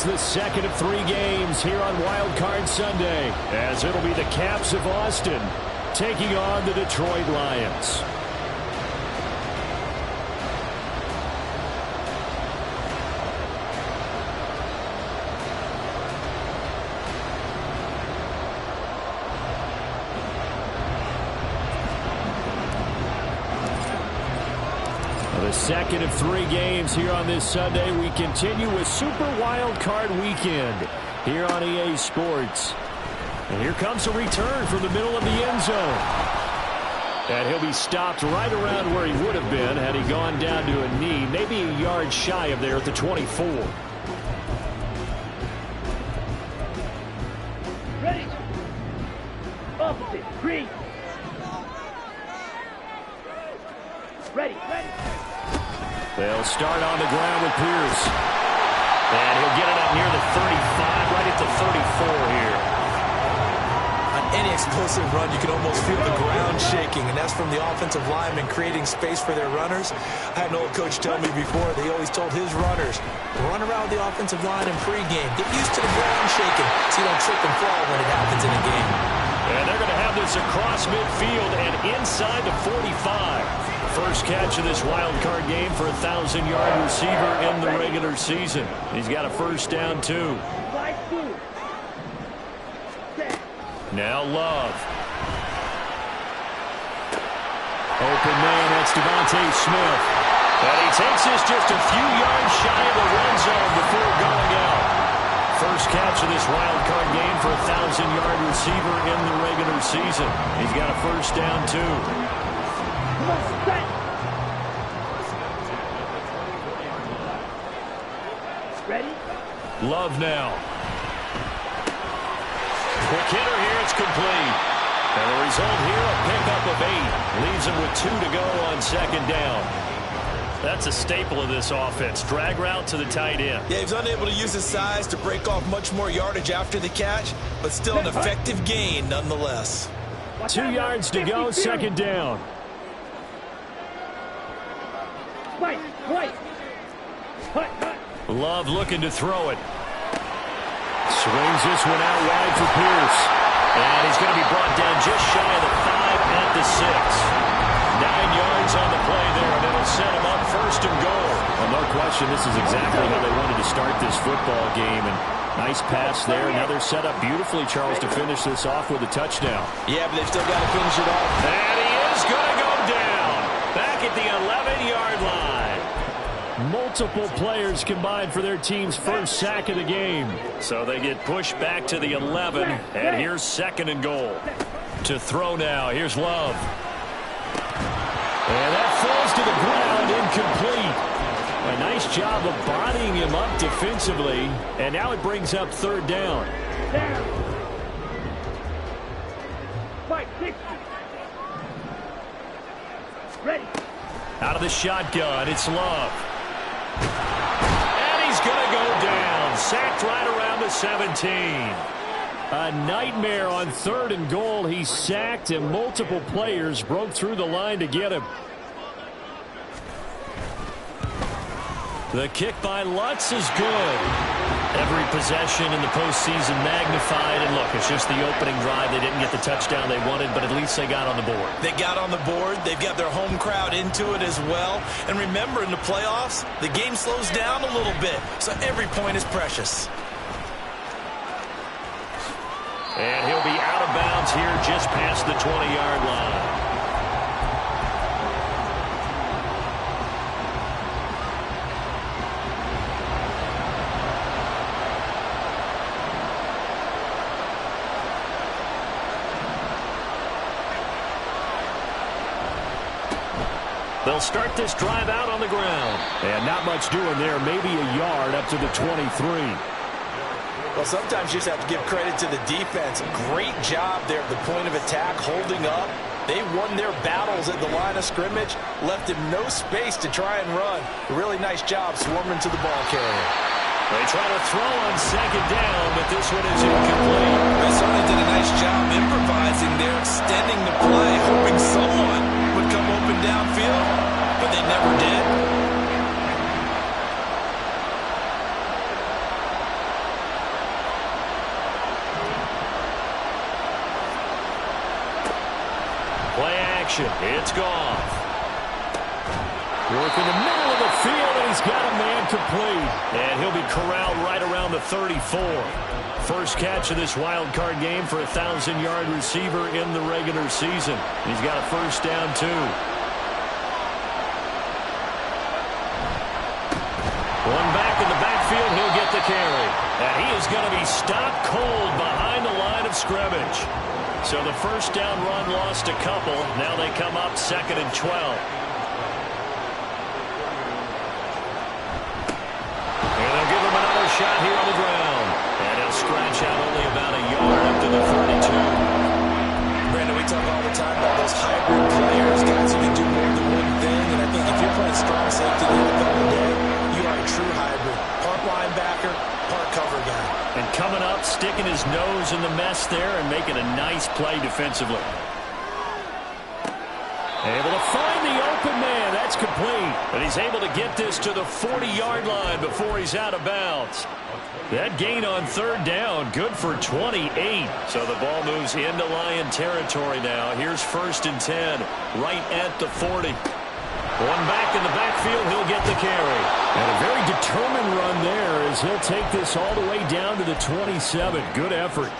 It's the second of 3 games here on Wildcard Sunday, as it'll be the Caps of Austin taking on the Detroit Lions. The second of 3 games here on this Sunday. We continue with Super Wildcard Weekend here on EA Sports. And here comes a return from the middle of the end zone. And he'll be stopped right around where he would have been had he gone down to a knee, maybe a yard shy of there at the 24. Ready? Opposite, green. Ready. They'll start on the ground with Pierce. And he'll get it up near the 35, right at the 34 here. On any explosive run, you can almost feel the ground shaking, and that's from the offensive linemen creating space for their runners. I had an old coach tell me before, they always told his runners, run around the offensive line in pregame. Get used to the ground shaking so you don't trip and fall when it happens in a game. And they're going to have this across midfield and inside the 45. First catch of this wild card game for a 1,000-yard receiver in the regular season. He's got a first down, too. Now Love. Open man, that's Devontae Smith. And he takes this just a few yards shy of the red zone before going out. First catch of this wild card game for a 1,000-yard receiver in the regular season. He's got a first down, too. Ready? Love now. Quick hitter here, it's complete. And the result here, a pickup of 8. Leaves him with 2 to go on second down. That's a staple of this offense. Drag route to the tight end. Yeah, he was unable to use his size to break off much more yardage after the catch, but still an effective gain nonetheless. 2 yards to go, second down. Love looking to throw it. Swings this one out wide for Pierce. And he's going to be brought down just shy of the 5 at the 6. 9 yards on the play there, and it'll set him up first and goal. Well, no question, this is exactly how they wanted to start this football game. And nice pass there. Another set up beautifully, Charles, to finish this off with a touchdown. Yeah, but they've still got to finish it off. And he is going to go down. Back at the 11-yard line. Multiple players combined for their team's first sack of the game. So they get pushed back to the 11. And here's second and goal. To throw now. Here's Love. And that falls to the ground, incomplete. A nice job of bodying him up defensively. And now it brings up third down. Ready. Out of the shotgun, it's Love. And he's going to go down. Sacked right around the 17. A nightmare on third and goal. He's sacked, and multiple players broke through the line to get him. The kick by Lutz is good. Every possession in the postseason magnified. And look, it's just the opening drive. They didn't get the touchdown they wanted, but at least they got on the board. They got on the board. They've got their home crowd into it as well. And remember, in the playoffs, the game slows down a little bit, so every point is precious. And he'll be out of bounds here just past the 20-yard line. They'll start this drive out on the ground. And not much doing there. Maybe a yard up to the 23. Well, sometimes you just have to give credit to the defense. Great job there at the point of attack, holding up. They won their battles at the line of scrimmage, left him no space to try and run. A really nice job swarming to the ball carrier. They try to throw on second down, but this one is incomplete. They certainly did a nice job improvising there, extending the play, hoping someone would come open downfield, but they never did. action. It's Goff. Working the middle of the field, and he's got a man complete. And he'll be corralled right around the 34. First catch of this wild card game for a 1,000-yard receiver in the regular season. He's got a first down, too. One back in the backfield, he'll get the carry. And he is going to be stopped cold behind the line of scrimmage. So the first down run lost a couple. Now they come up 2nd and 12. And they'll give him another shot here on the ground. And he'll scratch out only about a yard up to the 32. Brandon, we talk all the time about those hybrid players, guys who can do more than one thing. And I think if you're playing strong safety in the NFL today, you are a true hybrid. Part linebacker, part cover guy. And coming up, sticking his nose in the mess there and making a nice play defensively. Able to find the open man. That's complete. And he's able to get this to the 40-yard line before he's out of bounds. That gain on 3rd down, good for 28. So the ball moves into Lion territory now. Here's 1st and 10, right at the 40. One back in the backfield, he'll get the carry. And a very determined run there as he'll take this all the way down to the 27. Good effort.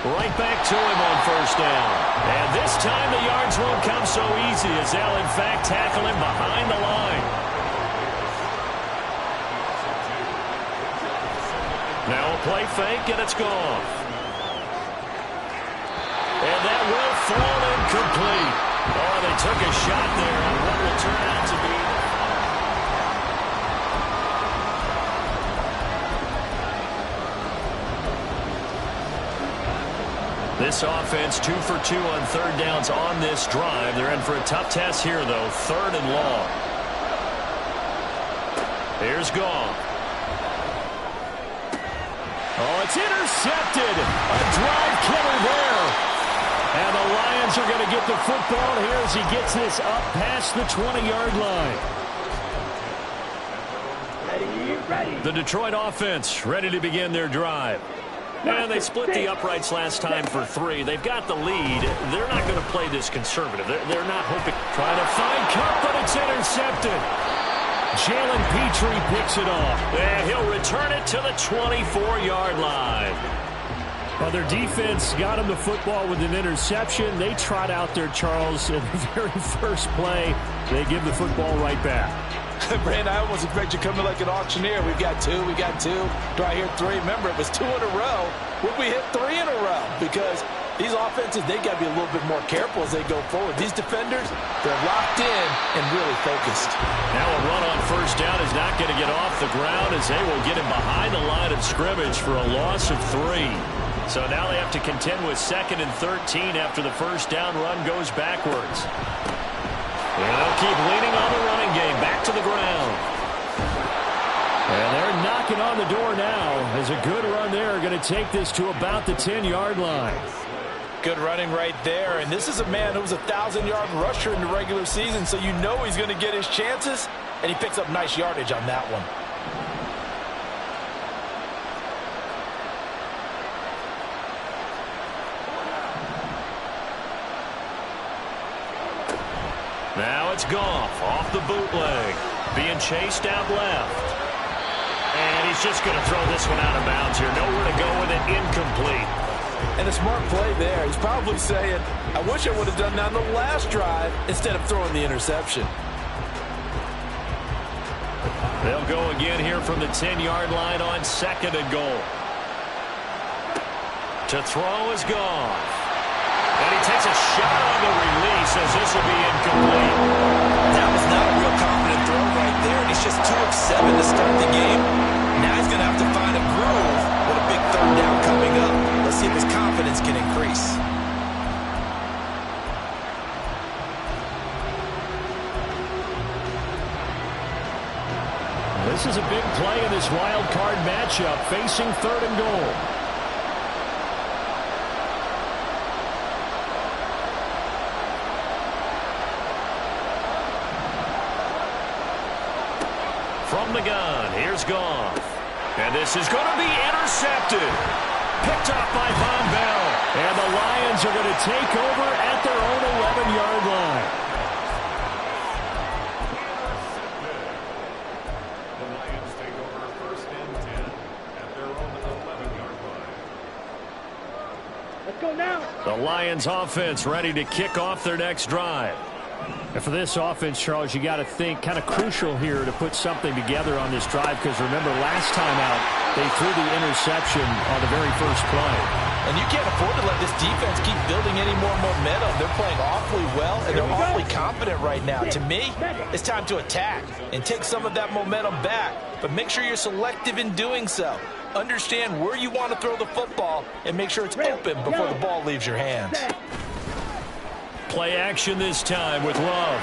Right back to him on 1st down. And this time the yards won't come so easy as they'll in fact tackle him behind the line. Now a play fake, and it's gone. And that will fall incomplete. Oh, they took a shot there on what will turn out to be. This offense 2 for 2 on 3rd downs on this drive. They're in for a tough test here, though. 3rd and long. Here's Goff. Oh, it's intercepted. A drive killer there. And the Lions are going to get the football here as he gets this up past the 20-yard line. Ready. The Detroit offense ready to begin their drive. And they split the uprights last time for 3. They've got the lead. They're not going to play this conservative. They're not hoping. Trying to find Cup, but it's intercepted. Jalen Petrie picks it off. And he'll return it to the 24-yard line. Well, their defense got him the football with an interception. They trot out there, Charles, in the very first play. They give the football right back. Brandon, I almost expect you coming like an auctioneer. We've got 2, we got 2. Do I hear 3? Remember, it was 2 in a row. Would we hit 3 in a row? Because these offenses, they got to be a little bit more careful as they go forward. These defenders, they're locked in and really focused. Now a run on 1st down is not going to get off the ground as they will get him behind the line of scrimmage for a loss of 3. So now they have to contend with 2nd and 13 after the 1st down run goes backwards. And they'll keep leaning on the running game. Back to the ground. And they're knocking on the door now as a good run there going to take this to about the 10-yard line. Good running right there. And this is a man who was a 1,000-yard rusher in the regular season, so you know he's going to get his chances. And he picks up nice yardage on that one. Now it's Goff off the bootleg. Being chased out left. And he's just going to throw this one out of bounds here. Nowhere to go with it. Incomplete. And a smart play there. He's probably saying, I wish I would have done that on the last drive instead of throwing the interception. They'll go again here from the 10-yard line on 2nd and goal. To throw is Goff. And he takes a shot on the release as this will be incomplete. That was not a real confident throw right there, and he's just 2 of 7 to start the game. Now he's going to have to find a groove with a big 3rd down coming up. Let's see if his confidence can increase. This is a big play in this wild card matchup, facing 3rd and goal. From the gun, here's Goff. And this is going to be intercepted. Picked off by Von Bell. And the Lions are going to take over at their own 11-yard line. The Lions take over 1st and 10 at their own 11-yard line. Let's go now. The Lions offense ready to kick off their next drive. And for this offense, Charles, you got to think kind of crucial here to put something together on this drive, because remember last time out they threw the interception on the very first play. And you can't afford to let this defense keep building any more momentum. They're playing awfully well, and they're awfully confident right now. To me, it's time to attack and take some of that momentum back, but make sure you're selective in doing so. Understand where you want to throw the football and make sure it's open before the ball leaves your hands. Play action this time with Love.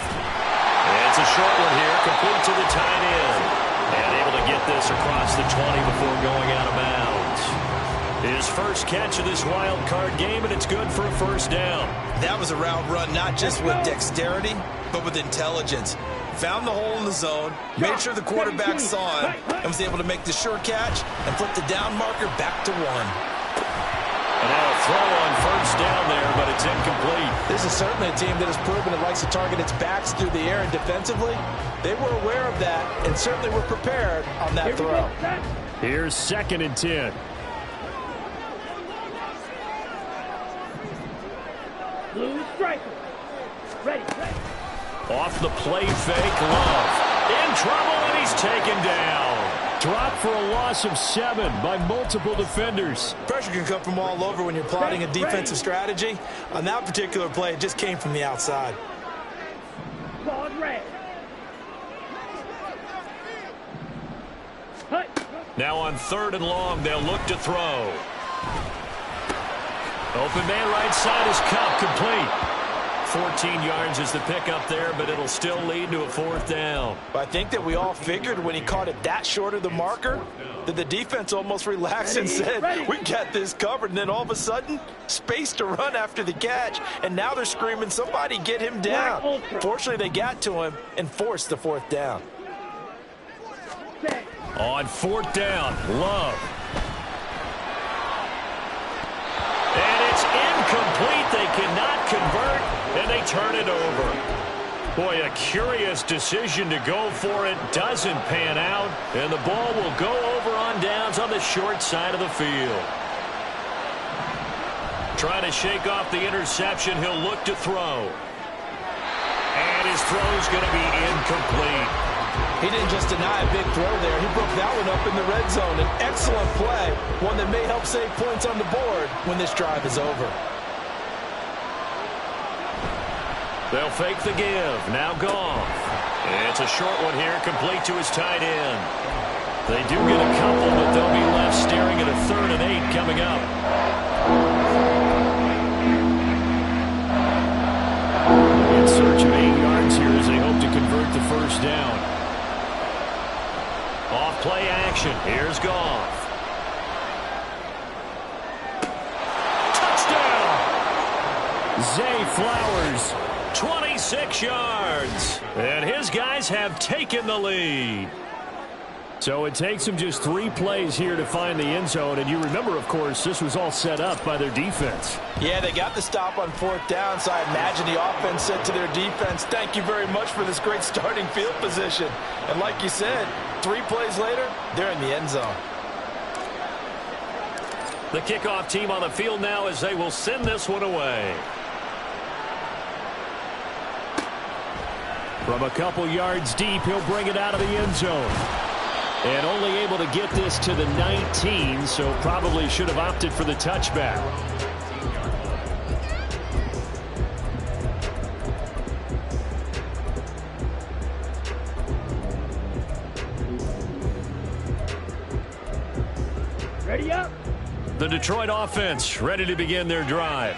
It's a short one here, complete to the tight end. And able to get this across the 20 before going out of bounds. His first catch of this wild card game, and it's good for a first down. That was a route run not just with dexterity, but with intelligence. Found the hole in the zone, made sure the quarterback saw him, and was able to make the sure catch and flip the down marker back to 1. And now a throw on first down there, but it's incomplete. This is certainly a team that has proven it likes to target its backs through the air, and defensively, they were aware of that and certainly were prepared on that throw. Here's 2nd and 10. Blue striker. Ready. Off the play fake, Love. In trouble, and he's taken down. Dropped for a loss of 7 by multiple defenders. Pressure can come from all over when you're plotting a defensive strategy. On that particular play, it just came from the outside. Ball red. Now on 3rd and long, they'll look to throw. Open man right side is Cup, complete. 14 yards is the pickup there, but it'll still lead to a 4th down. I think that we all figured when he caught it that short of the marker that the defense almost relaxed and said, we got this covered. And then all of a sudden, space to run after the catch. And now they're screaming, somebody get him down. Fortunately, they got to him and forced the 4th down. On 4th down, Love. And it's incomplete. They cannot convert, and they turn it over. Boy, a curious decision to go for it. Doesn't pan out, and the ball will go over on downs on the short side of the field. Trying to shake off the interception. He'll look to throw. And his throw's going to be incomplete. He didn't just deny a big throw there. He broke that one up in the red zone. An excellent play, one that may help save points on the board when this drive is over. They'll fake the give. Now Goff. It's a short one here, complete to his tight end. They do get a couple, but they'll be left staring at a 3rd and 8 coming up. In search of 8 yards here as they hope to convert the first down. Off play action. Here's Goff. Touchdown! Zay Flowers, 26 yards. And his guys have taken the lead. So it takes them just 3 plays here to find the end zone. And you remember, of course, this was all set up by their defense. Yeah, they got the stop on 4th down, so I imagine the offense said to their defense, thank you very much for this great starting field position. And like you said, 3 plays later, they're in the end zone. The kickoff team on the field now as they will send this one away. From a couple yards deep, he'll bring it out of the end zone. And only able to get this to the 19, so probably should have opted for the touchback. Ready up. The Detroit offense ready to begin their drive.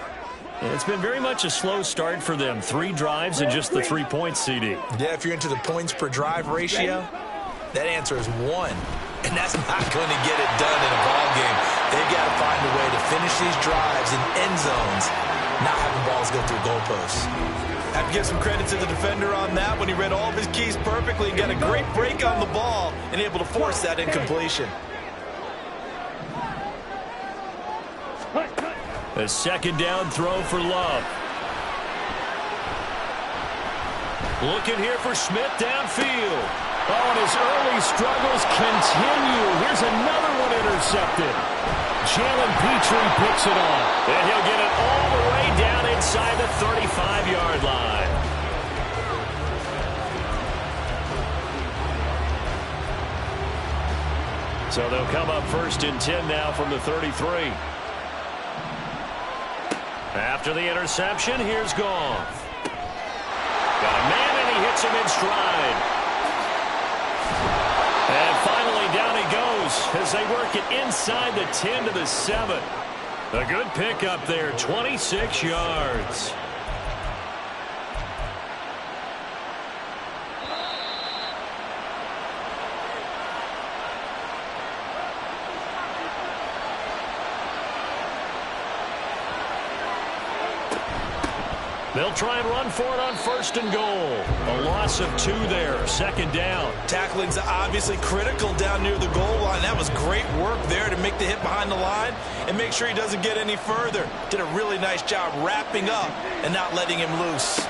It's been very much a slow start for them. 3 drives and just the 3 points, CD. Yeah, if you're into the points per drive ratio, that answer is 1. And that's not going to get it done in a ball game. They've got to find a way to finish these drives in end zones, not having balls go through goalposts. I have to give some credit to the defender on that when he read all of his keys perfectly and got a great break on the ball and able to force that incompletion. A second down throw for Love. Looking here for Smith downfield. Oh, and his early struggles continue. Here's another one intercepted. Jalen Petrie picks it off. And he'll get it all the way down inside the 35-yard line. So they'll come up 1st and 10 now from the 33. After the interception, here's Goff. Got a man, and he hits him in stride. And finally, down he goes as they work it inside the 10 to the 7. A good pickup there, 26 yards. They'll try and run for it on 1st and goal. A loss of 2 there, 2nd down. Tackling's obviously critical down near the goal line. That was great work there to make the hit behind the line and make sure he doesn't get any further. Did a really nice job wrapping up and not letting him loose.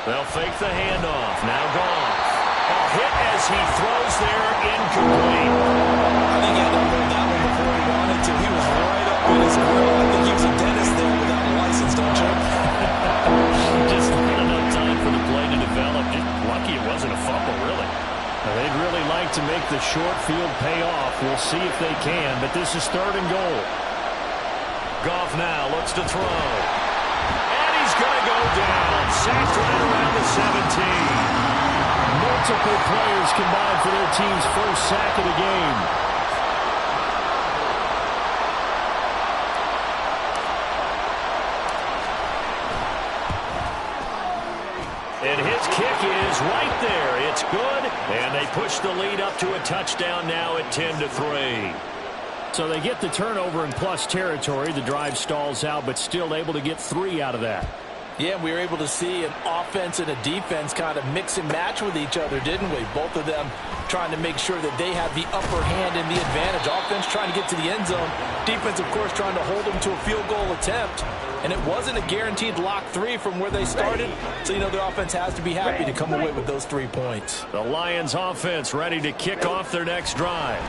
They'll fake the handoff. Now Goff. A hit as he throws there, incomplete. I think he had to hold that one before he wanted to. He was right up in his grill. I think he was a dentist there without a license, don't you? Just not enough time for the play to develop. Just lucky it wasn't a fumble, really. They'd really like to make the short field pay off. We'll see if they can, but this is 3rd and goal. Goff now looks to throw. And he's going to go down. Sacked right around the 17. Multiple players combined for their team's first sack of the game. And his kick is right there. It's good. And they push the lead up to a touchdown now at 10-3. So they get the turnover in plus territory. The drive stalls out, but still able to get 3 out of that. Yeah, we were able to see an offense and a defense kind of mix and match with each other, didn't we? Both of them trying to make sure that they have the upper hand and the advantage. Offense trying to get to the end zone. Defense, of course, trying to hold them to a field goal attempt. And it wasn't a guaranteed lock 3 from where they started. So, you know, their offense has to be happy to come away with those 3 points. The Lions offense ready to kick off their next drive.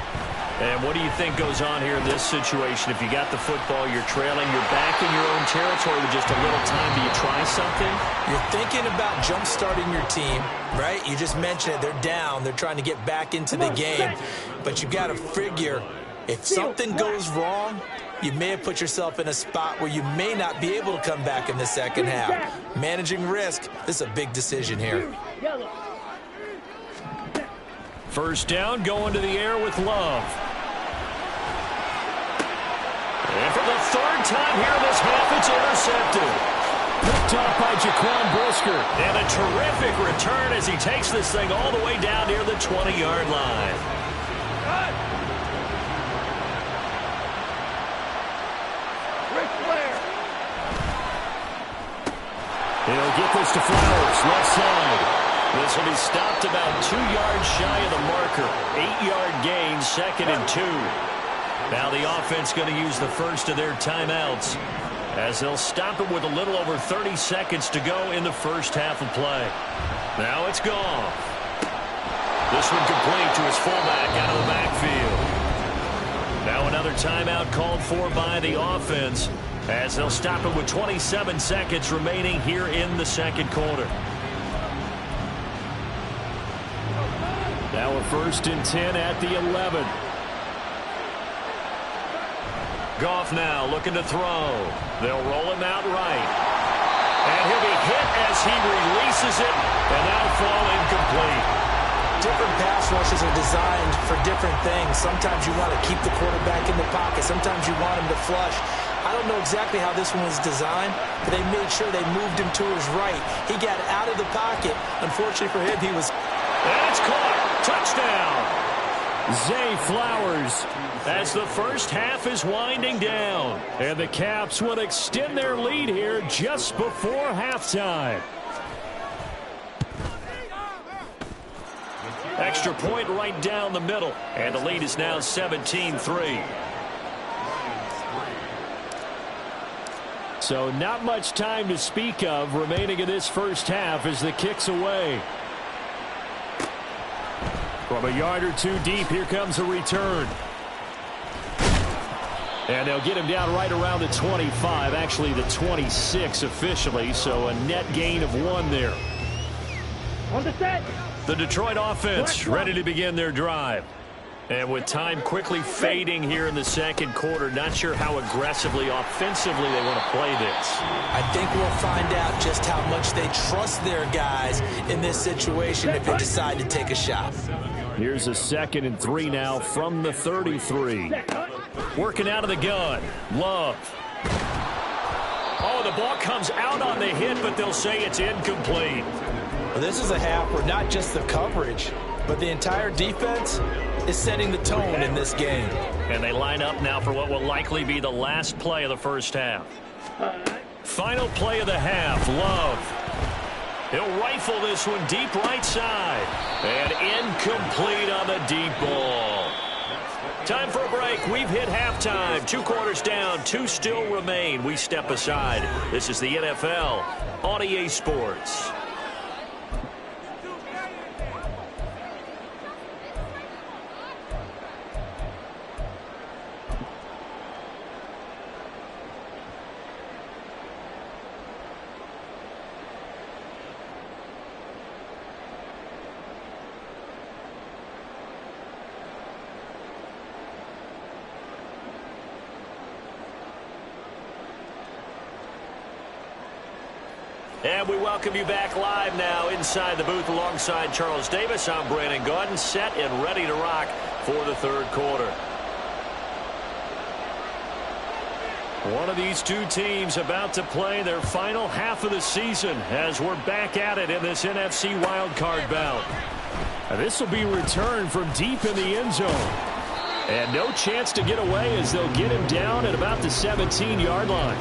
And what do you think goes on here in this situation? If you got the football, you're trailing, you're back in your own territory with just a little time. Do you try something? You're thinking about jump-starting your team, right? You just mentioned it. They're down. They're trying to get back into the game. But you got to figure if something goes wrong, you may have put yourself in a spot where you may not be able to come back in the second half. Managing risk, this is a big decision here. First down, going to the air with Love. And for the 3rd time here in this half, it's intercepted. Picked up by Jaquan Brisker. And a terrific return as he takes this thing all the way down near the 20-yard line. He'll get this to Flowers, left side. This will be stopped about 2 yards shy of the marker. 8-yard gain, 2nd and 2. Now the offense going to use the first of their timeouts as they'll stop it with a little over 30 seconds to go in the first half of play. Now it's Goff. This one complete to his fullback out of the backfield. Now another timeout called for by the offense as they'll stop it with 27 seconds remaining here in the 2nd quarter. Now a 1st and 10 at the 11. Goff now looking to throw. They'll roll him out right. And he'll be hit as he releases it, and that'll fall incomplete. Different pass rushes are designed for different things. Sometimes you want to keep the quarterback in the pocket. Sometimes you want him to flush. I don't know exactly how this one was designed, but they made sure they moved him to his right. He got out of the pocket. Unfortunately for him, he was... And it's caught. Touchdown. Zay Flowers as the first half is winding down. And the Caps will extend their lead here just before halftime. Extra point right down the middle. And the lead is now 17-3. So not much time to speak of remaining in this first half as the kick's away. From a yard or two deep, here comes a return. And they'll get him down right around the 25, actually the 26 officially, so a net gain of 1 there. On the set. The Detroit offense ready to begin their drive. And with time quickly fading here in the second quarter, not sure how aggressively, offensively they want to play this. I think we'll find out just how much they trust their guys in this situation if they decide to take a shot. Here's a 2nd and 3 now from the 33. Working out of the gun. Love. Oh, the ball comes out on the hit, but they'll say it's incomplete. Well, this is a half where not just the coverage, but the entire defense is setting the tone in this game. And they line up now for what will likely be the last play of the first half. Final play of the half. Love. He'll rifle this one deep right side. And incomplete on the deep ball. Time for a break. We've hit halftime. 2 quarters down. 2 still remain. We step aside. This is the NFL on EA Sports. And we welcome you back live now inside the booth alongside Charles Davis. I'm Brandon Gaudin, set and ready to rock for the third quarter. One of these two teams about to play their final half of the season as we're back at it in this NFC Wildcard bout. This will be returned from deep in the end zone. And no chance to get away as they'll get him down at about the 17-yard line.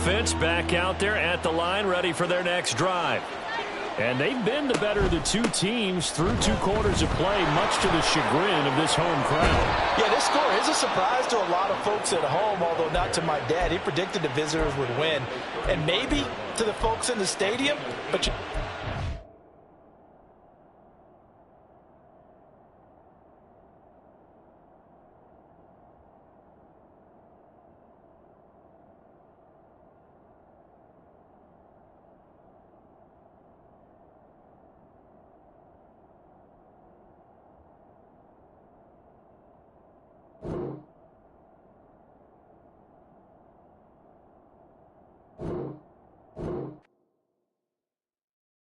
Offense back out there at the line, ready for their next drive. And they've been the better of the two teams through 2 quarters of play, much to the chagrin of this home crowd. Yeah, this score is a surprise to a lot of folks at home, although not to my dad. He predicted the visitors would win. And maybe to the folks in the stadium, but